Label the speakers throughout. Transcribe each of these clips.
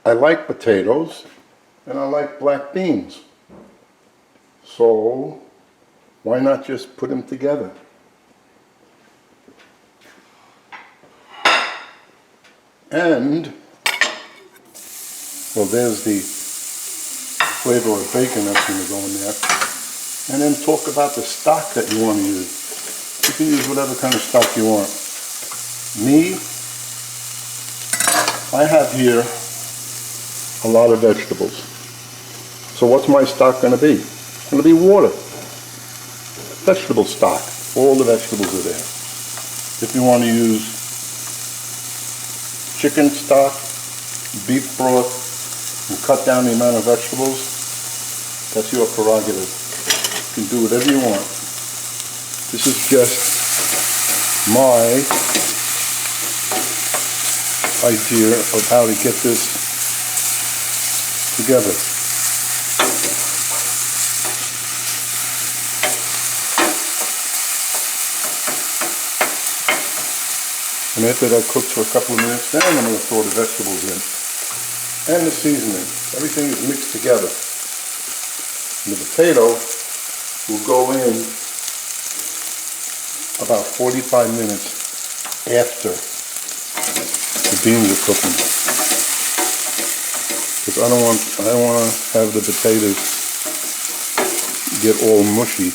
Speaker 1: I like potatoes and I like black beans. So why not just put them together? And, well, there's the flavor of bacon that's going to go in there. And then talk about the stock that you want to use. You can use whatever kind of stock you want. Me, I have here a lot of vegetables. So what's my stock going to be? It's going to be water. Vegetable stock. All the vegetables are there. If you want to use chicken stock, beef broth, and cut down the amount of vegetables, that's your prerogative. You can do whatever you want. This is just my idea of how to get this together. And after that cooks for a couple of minutes, then I'm going to throw the vegetables in. And the seasoning. Everything is mixed together. And the potato will go in about 45 minutes after the beans are cooking. Because I don't want to have the potatoes get all mushy.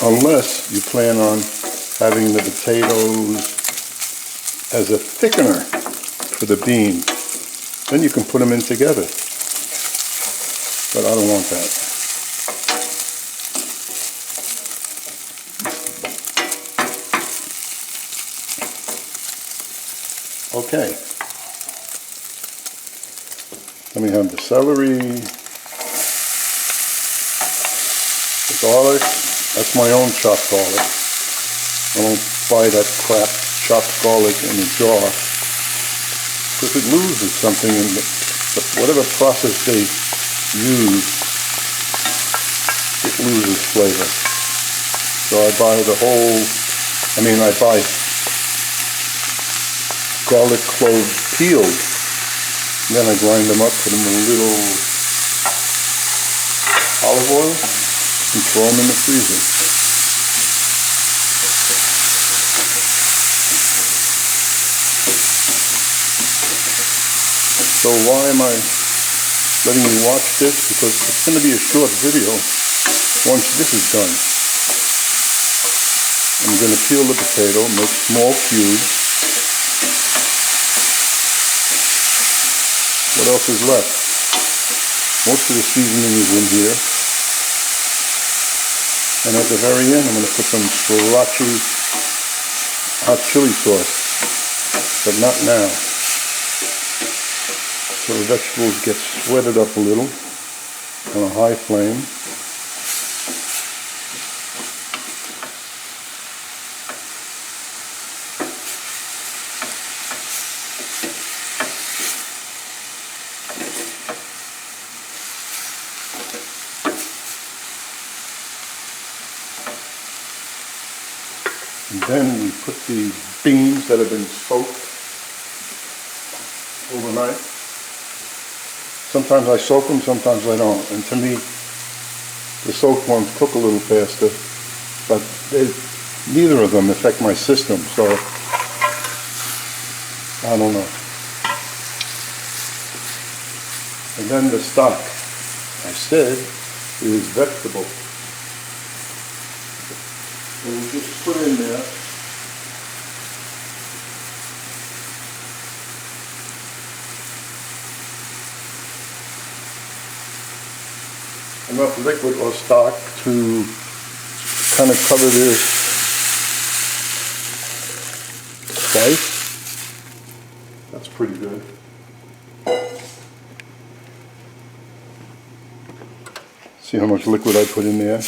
Speaker 1: Unless you plan on having the potatoes as a thickener for the beans. Then you can put them in together. But I don't want that. Okay. Let me have the celery, the garlic. That's my own chopped garlic. I don't buy that crap chopped garlic in a jar because it loses something in whatever process they use, it loses flavor. So I buy I buy garlic cloves peeled, and then I grind them up, put them in a little olive oil, and throw them in the freezer. So why am I letting you watch this? Because it's going to be a short video once this is done. I'm going to peel the potato, make small cubes. What else is left? Most of the seasoning is in here. And at the very end, I'm going to put some sriracha hot chili sauce, but not now. So the vegetables get sweated up a little on a high flame. And then we put the beans that have been soaked overnight. Sometimes I soak them, sometimes I don't. And to me, the soaked ones cook a little faster, but neither of them affect my system, so I don't know. And then the stock, I said, is vegetable. And we just put in there enough liquid or stock to kind of cover this slice. That's pretty good. See how much liquid I put in there?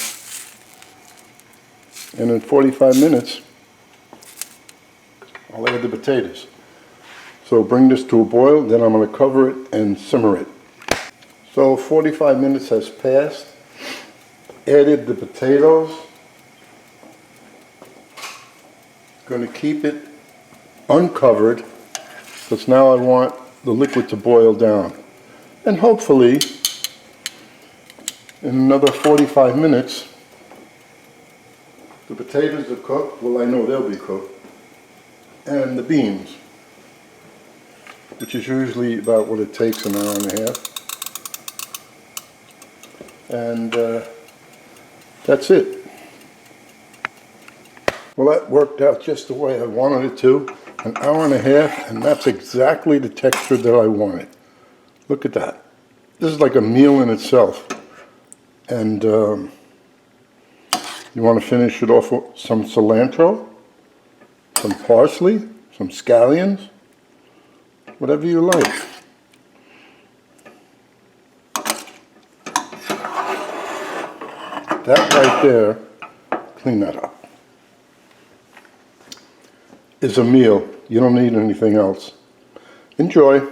Speaker 1: And in 45 minutes, I'll add the potatoes. So bring this to a boil, then I'm going to cover it and simmer it. So 45 minutes has passed. Added the potatoes. Going to keep it uncovered because now I want the liquid to boil down. And hopefully, in another 45 minutes, the potatoes are cooked. Well, I know they'll be cooked. And the beans, which is usually about what it takes, an hour and a half. And that's it. Well, that worked out just the way I wanted it to. An hour and a half, and that's exactly the texture that I wanted. Look at that. This is like a meal in itself. And you want to finish it off with some cilantro, some parsley, some scallions, whatever you like. That right there, clean that up, is a meal. You don't need anything else. Enjoy.